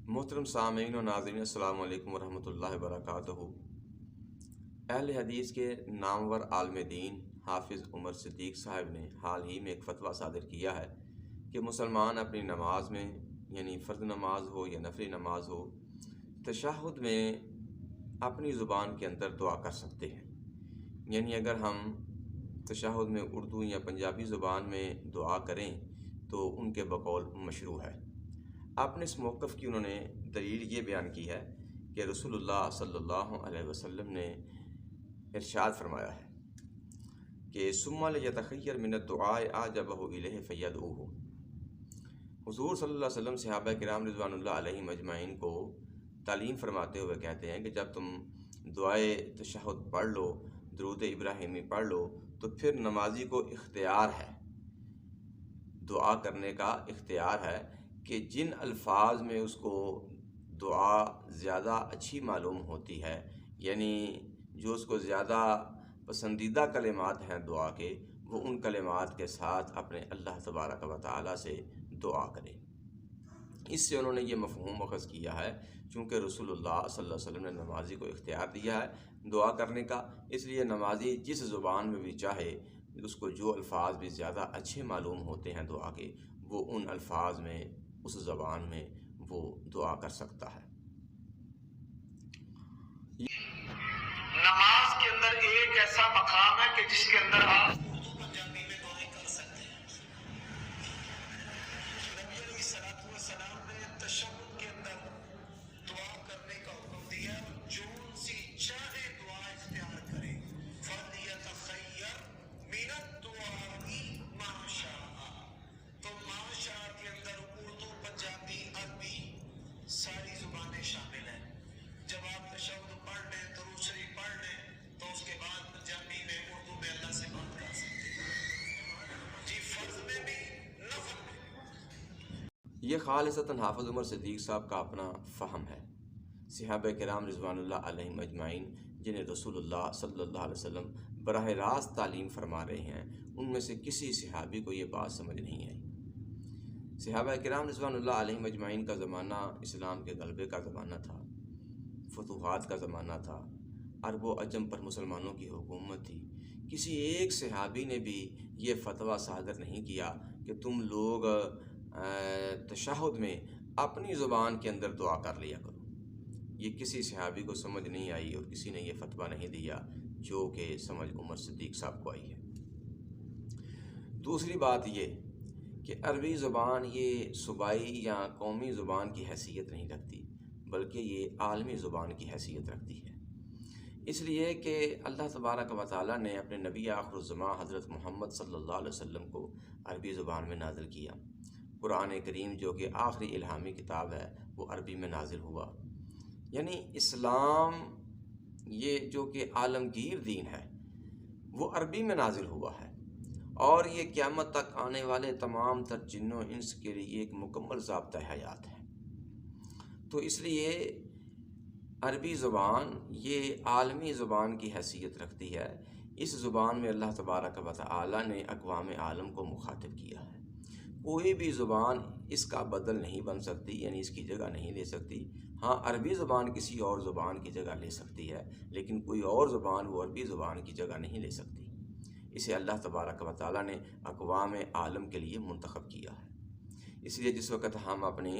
محترم سامعین و ناظرین، السلام علیکم ورحمۃ اللہ وبرکاتہ۔ اہل حدیث کے نامور عالم دین حافظ عمر صدیق صاحب نے حال ہی میں ایک فتویٰ صادر کیا ہے کہ مسلمان اپنی نماز میں، یعنی فرض نماز ہو یا نفلی نماز ہو، تشہد میں اپنی زبان کے اندر دعا کر سکتے ہیں۔ یعنی اگر ہم تشہد میں اردو یا پنجابی زبان میں دعا کریں تو ان کے بقول مشروع ہے۔ اپنے اس موقف کی انہوں نے دلیل یہ بیان کی ہے کہ رسول اللہ صلی اللہ علیہ وسلم نے ارشاد فرمایا ہے کہ ثم لیتخیر من الدعاء اعجبہ الیہ فیدعوہ۔ حضور صلی اللہ علیہ وسلم صحابہ کرام رضوان اللہ علیہم اجمعین کو تعلیم فرماتے ہوئے کہتے ہیں کہ جب تم دعائے تشہد پڑھ لو، درود ابراہیمی پڑھ لو، تو پھر نمازی کو اختیار ہے، دعا کرنے کا اختیار ہے کہ جن الفاظ میں اس کو دعا زیادہ اچھی معلوم ہوتی ہے، یعنی جو اس کو زیادہ پسندیدہ کلمات ہیں دعا کے، وہ ان کلمات کے ساتھ اپنے اللہ تبارک و تعالیٰ سے دعا کرے۔ اس سے انہوں نے یہ مفہوم اخذ کیا ہے، چونکہ رسول اللہ صلی اللہ علیہ وسلم نے نمازی کو اختیار دیا ہے دعا کرنے کا، اس لیے نمازی جس زبان میں بھی چاہے، اس کو جو الفاظ بھی زیادہ اچھے معلوم ہوتے ہیں دعا کے، وہ ان الفاظ میں، اس زبان میں وہ دعا کر سکتا ہے۔ نماز کے اندر ایک ایسا مقام ہے کہ جس کے اندر آپ اردو پنجابی میں دعائیں کر سکتے ہیں۔ نبی علیہ الصلوۃ والسلام نے تشہد کے اندر دعا کرنے کا حکم دیا، جو سی چاہے دعا اختیار کرے، فَلْيَتَخَيَّرْ مِنَ الدُّعَاءِ مَا شَاءَ۔ تو ما شاء کے اندر اردو، پنجابی، عربی ساری زبانیں شامل ہیں۔ جب آپ تشہد پڑھ لیں، درود شریف پڑھ لیں، تو اس کے بعد پنجابی میں، اردو میں اللہ سے بات کر سکتے ہیں جی، فرض میں بھی، نفل میں۔ یہ خالصتاً حافظ عمر صدیق صاحب کا اپنا فہم ہے۔ صحابہ کرام رضوان اللہ علیہم اجمعین جنہیں رسول اللہ صلی اللہ علیہ وسلم براہ راست تعلیم فرما رہے ہیں، ان میں سے کسی صحابی کو یہ بات سمجھ نہیں آئی۔ صحابہ کرام رضوان اللہ علیہم اجمعین کا زمانہ اسلام کے غلبے کا زمانہ تھا، فتوحات کا زمانہ تھا، عرب و عجم پر مسلمانوں کی حکومت تھی۔ کسی ایک صحابی نے بھی یہ فتویٰ صادر نہیں کیا کہ تم لوگ تشہد میں اپنی زبان کے اندر دعا کر لیا کرو۔ یہ کسی صحابی کو سمجھ نہیں آئی اور کسی نے یہ فتویٰ نہیں دیا جو کہ سمجھ عمر صدیق صاحب کو آئی ہے۔ دوسری بات یہ کہ عربی زبان یہ صوبائی یا قومی زبان کی حیثیت نہیں رکھتی، بلکہ یہ عالمی زبان کی حیثیت رکھتی ہے، اس لیے کہ اللہ تبارک و تعالیٰ نے اپنے نبی آخر الزماں حضرت محمد صلی اللہ علیہ وسلم کو عربی زبان میں نازل کیا۔ قرآن کریم جو کہ آخری الہامی کتاب ہے، وہ عربی میں نازل ہوا۔ یعنی اسلام یہ جو کہ عالمگیر دین ہے، وہ عربی میں نازل ہوا ہے، اور یہ قیامت تک آنے والے تمام تر جن و انس کے لیے ایک مکمل ضابطہ حیات ہے۔ تو اس لیے عربی زبان یہ عالمی زبان کی حیثیت رکھتی ہے۔ اس زبان میں اللہ تبارک و تعالی نے اقوام عالم کو مخاطب کیا ہے۔ کوئی بھی زبان اس کا بدل نہیں بن سکتی، یعنی اس کی جگہ نہیں لے سکتی۔ ہاں، عربی زبان کسی اور زبان کی جگہ لے سکتی ہے، لیکن کوئی اور زبان وہ عربی زبان کی جگہ نہیں لے سکتی۔ اسے اللہ تبارک و تعالیٰ نے اقوام عالم کے لیے منتخب کیا ہے۔ اس لیے جس وقت ہم اپنے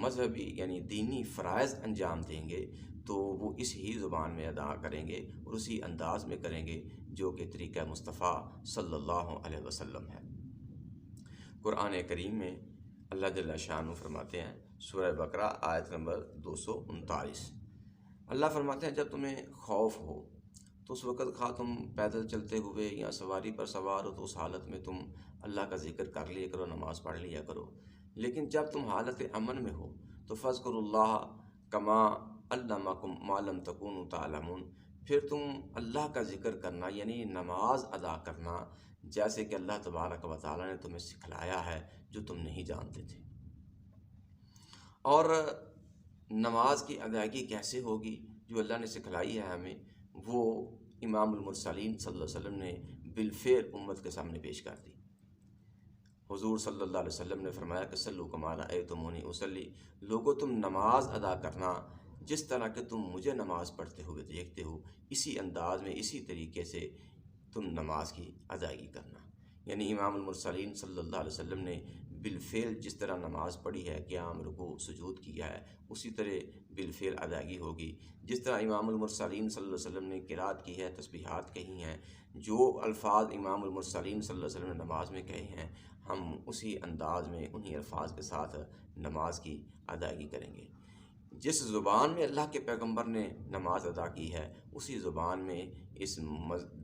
مذہبی یعنی دینی فرائض انجام دیں گے تو وہ اس ہی زبان میں ادا کریں گے اور اسی انداز میں کریں گے جو کہ طریقہ مصطفیٰ صلی اللہ علیہ وسلم ہے۔ قرآن کریم میں اللہ جل شانہ فرماتے ہیں، سورہ بقرہ آیت نمبر 239، اللہ فرماتے ہیں جب تمہیں خوف ہو تو اس وقت خواہ تم پیدل چلتے ہوئے یا سواری پر سوار ہو تو اس حالت میں تم اللہ کا ذکر کر لیا کرو، نماز پڑھ لیا کرو۔ لیکن جب تم حالت امن میں ہو تو فاذکروا اللہ کما علمکم ما لم تکونوا تعلمون، پھر تم اللہ کا ذکر کرنا یعنی نماز ادا کرنا جیسے کہ اللہ تبارک و تعالیٰ نے تمہیں سکھلایا ہے، جو تم نہیں جانتے تھے۔ اور نماز کی ادائیگی کیسے ہوگی جو اللہ نے سکھلائی ہے ہمیں، وہ امام المرسلین صلی اللہ علیہ وسلم نے بالفعل امت کے سامنے پیش کر دی۔ حضور صلی اللہ علیہ وسلم نے فرمایا کہ صلو کما رأیتمونی اصلی، لوگو تم نماز ادا کرنا جس طرح کہ تم مجھے نماز پڑھتے ہوئے دیکھتے ہو، اسی انداز میں اسی طریقے سے تم نماز کی ادائیگی کرنا۔ یعنی امام المرسلین صلی اللہ علیہ وسلم نے بالفعل جس طرح نماز پڑھی ہے، قیام، رکوع، سجود کیا ہے، اسی طرح بالفعل ادائیگی ہوگی۔ جس طرح امام المرسلین صلی اللہ علیہ وسلم نے قرات کی ہے، تسبیحات کہی ہیں، جو الفاظ امام المرسلین صلی اللہ علیہ وسلم نے نماز میں کہے ہیں، ہم اسی انداز میں انہی الفاظ کے ساتھ نماز کی ادائیگی کریں گے۔ جس زبان میں اللہ کے پیغمبر نے نماز ادا کی ہے، اسی زبان میں اس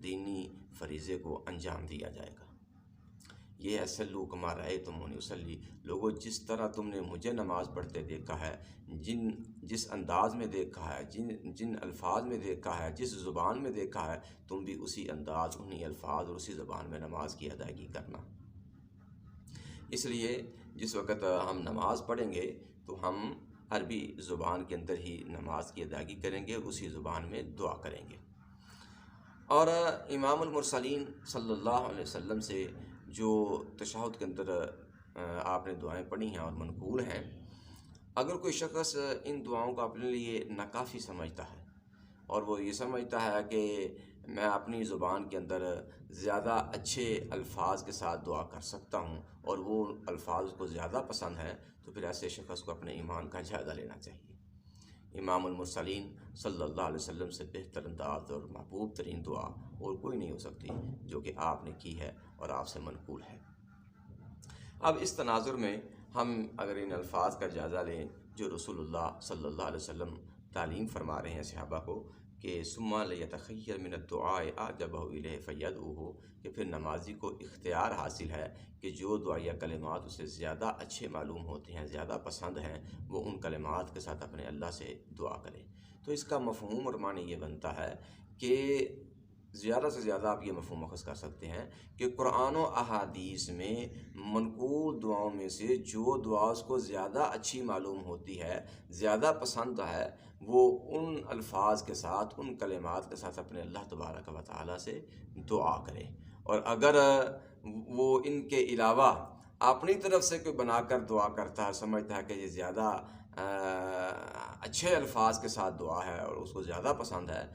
دینی فریضے کو انجام دیا جائے گا۔ یہ ہے صلو کما رأیتمونی اصلی، لوگوں جس طرح تم نے مجھے نماز پڑھتے دیکھا ہے، جس انداز میں دیکھا ہے، جن الفاظ میں دیکھا ہے، جس زبان میں دیکھا ہے، تم بھی اسی انداز، انہی الفاظ اور اسی زبان میں نماز کی ادائیگی کرنا۔ اس لیے جس وقت ہم نماز پڑھیں گے تو ہم عربی زبان کے اندر ہی نماز کی ادائیگی کریں گے اور اسی زبان میں دعا کریں گے۔ اور امام المرسلین صلی اللہ علیہ وسلم سے جو تشہد کے اندر آپ نے دعائیں پڑھی ہیں اور منقول ہیں، اگر کوئی شخص ان دعاؤں کو اپنے لیے ناکافی سمجھتا ہے اور وہ یہ سمجھتا ہے کہ میں اپنی زبان کے اندر زیادہ اچھے الفاظ کے ساتھ دعا کر سکتا ہوں اور وہ الفاظ کو زیادہ پسند ہیں، تو پھر ایسے شخص کو اپنے ایمان کا جائزہ لینا چاہیے۔ امام المرسلین صلی اللہ علیہ وسلم سے بہتر انداز اور محبوب ترین دعا اور کوئی نہیں ہو سکتی جو کہ آپ نے کی ہے اور آپ سے منقول ہے۔ اب اس تناظر میں ہم اگر ان الفاظ کا جائزہ لیں جو رسول اللہ صلی اللہ علیہ وسلم تعلیم فرما رہے ہیں صحابہ کو کہ ثم لیتخیر من الدعاء اعجبہ الیہ فیدعوہ، کہ پھر نمازی کو اختیار حاصل ہے کہ جو دعا یا کلمات اسے زیادہ اچھے معلوم ہوتے ہیں، زیادہ پسند ہیں، وہ ان کلمات کے ساتھ اپنے اللہ سے دعا کرے۔ تو اس کا مفہوم اور معنی یہ بنتا ہے کہ زیادہ سے زیادہ آپ یہ مفہوم اخذ کر سکتے ہیں کہ قرآن و احادیث میں منقول دعاؤں میں سے جو دعا اس کو زیادہ اچھی معلوم ہوتی ہے، زیادہ پسند ہے، وہ ان الفاظ کے ساتھ، ان کلمات کے ساتھ اپنے اللہ تبارک و تعالیٰ سے دعا کرے۔ اور اگر وہ ان کے علاوہ اپنی طرف سے کوئی بنا کر دعا کرتا ہے، سمجھتا ہے کہ یہ زیادہ اچھے الفاظ کے ساتھ دعا ہے اور اس کو زیادہ پسند ہے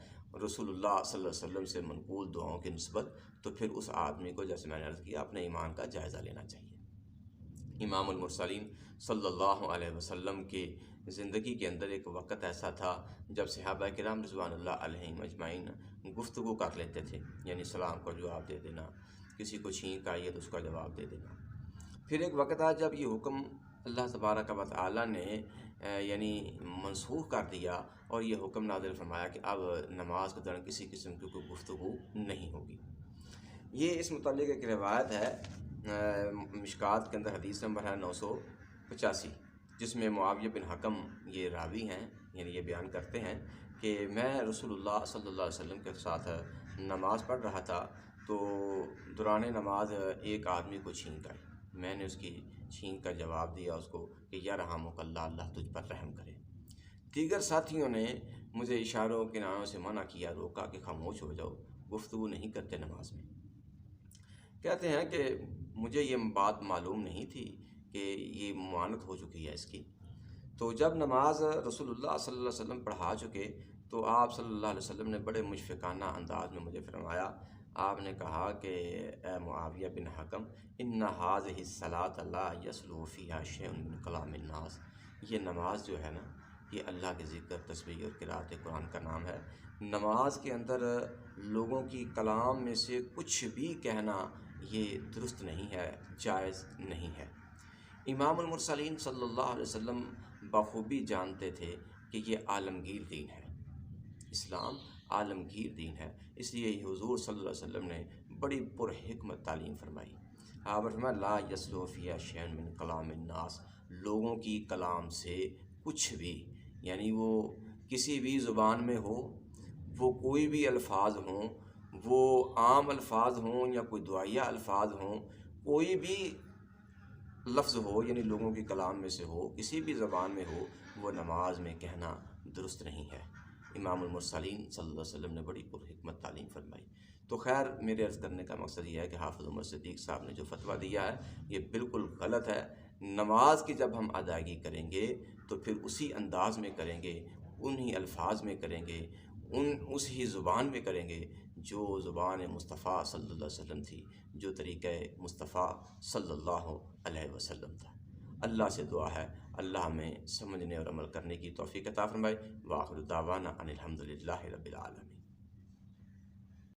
رسول اللہ صلی اللہ علیہ وسلم سے منقول دعاؤں کی نسبت، تو پھر اس آدمی کو، جیسے میں نے عرض کیا، اپنے ایمان کا جائزہ لینا چاہیے۔ امام المرسلین صلی اللہ علیہ وسلم کی زندگی کے اندر ایک وقت ایسا تھا جب صحابہ کرام رضوان اللہ علیہم اجمعین گفتگو کر لیتے تھے، یعنی سلام کا جواب دے دینا، کسی کو چھینک آئی ہے تو اس کا جواب دے دینا۔ پھر ایک وقت آیا جب یہ حکم اللہ تبارک و تعالیٰ نے یعنی منسوخ کر دیا اور یہ حکم نازل فرمایا کہ اب نماز کے دوران کسی قسم کی کوئی گفتگو نہیں ہوگی۔ یہ اس متعلق ایک روایت ہے، مشکات کے اندر حدیث نمبر ہے 985، جس میں معاویہ بن حکم یہ راوی ہیں، یعنی یہ بیان کرتے ہیں کہ میں رسول اللہ صلی اللہ علیہ وسلم کے ساتھ نماز پڑھ رہا تھا تو دوران نماز ایک آدمی کو چھینک آئی۔ میں نے اس کی چھینک کا جواب دیا اس کو کہ یرحمک اللہ، اللہ تجھ پر رحم کرے۔ دیگر ساتھیوں نے مجھے اشاروں کناروں سے منع کیا، روکا کہ خاموش ہو جاؤ، گفتگو نہیں کرتے نماز میں۔ کہتے ہیں کہ مجھے یہ بات معلوم نہیں تھی کہ یہ ممانعت ہو چکی ہے اس کی۔ تو جب نماز رسول اللہ صلی اللہ علیہ وسلم پڑھا چکے تو آپ صلی اللہ علیہ وسلم نے بڑے مشفقانہ انداز میں مجھے فرمایا، آپ نے کہا کہ اے معاویہ بن حکم، ان هذه الصلاۃ لا یصلح فیہا شیء من کلام الناس، یہ نماز جو ہے نا، یہ اللہ کے ذکر، تسبیح اور قرأت قرآن کا نام ہے۔ نماز کے اندر لوگوں کی کلام میں سے کچھ بھی کہنا یہ درست نہیں ہے، جائز نہیں ہے۔ امام المرسلین صلی اللہ علیہ وسلم بخوبی جانتے تھے کہ یہ عالمگیر دین ہے، اسلام عالمگیر دین ہے، اس لیے حضور صلی اللہ علیہ وسلم نے بڑی پرحکمت تعلیم فرمائی۔ آپ فرمایا لا یصلح فیہا شیء من کلام الناس، لوگوں کی کلام سے کچھ بھی، یعنی وہ کسی بھی زبان میں ہو، وہ کوئی بھی الفاظ ہوں، وہ عام الفاظ ہوں یا کوئی دعائیہ الفاظ ہوں، کوئی بھی لفظ ہو، یعنی لوگوں کی کلام میں سے ہو، کسی بھی زبان میں ہو، وہ نماز میں کہنا درست نہیں ہے۔ امام المرسلین صلی اللہ علیہ وسلم نے بڑی پرحکمت تعلیم فرمائی۔ تو خیر میرے عرض کرنے کا مقصد یہ ہے کہ حافظ عمر صدیق صاحب نے جو فتویٰ دیا ہے یہ بالکل غلط ہے۔ نماز کی جب ہم ادائیگی کریں گے تو پھر اسی انداز میں کریں گے، انہی الفاظ میں کریں گے، اسی زبان میں کریں گے جو زبان مصطفیٰ صلی اللہ علیہ وسلم تھی، جو طریقہ مصطفیٰ صلی اللہ علیہ وسلم تھا۔ اللہ سے دعا ہے اللہ ہمیں سمجھنے اور عمل کرنے کی توفیق عطا فرمائے۔ وآخر دعوانا ان الحمد للہ رب العالمین۔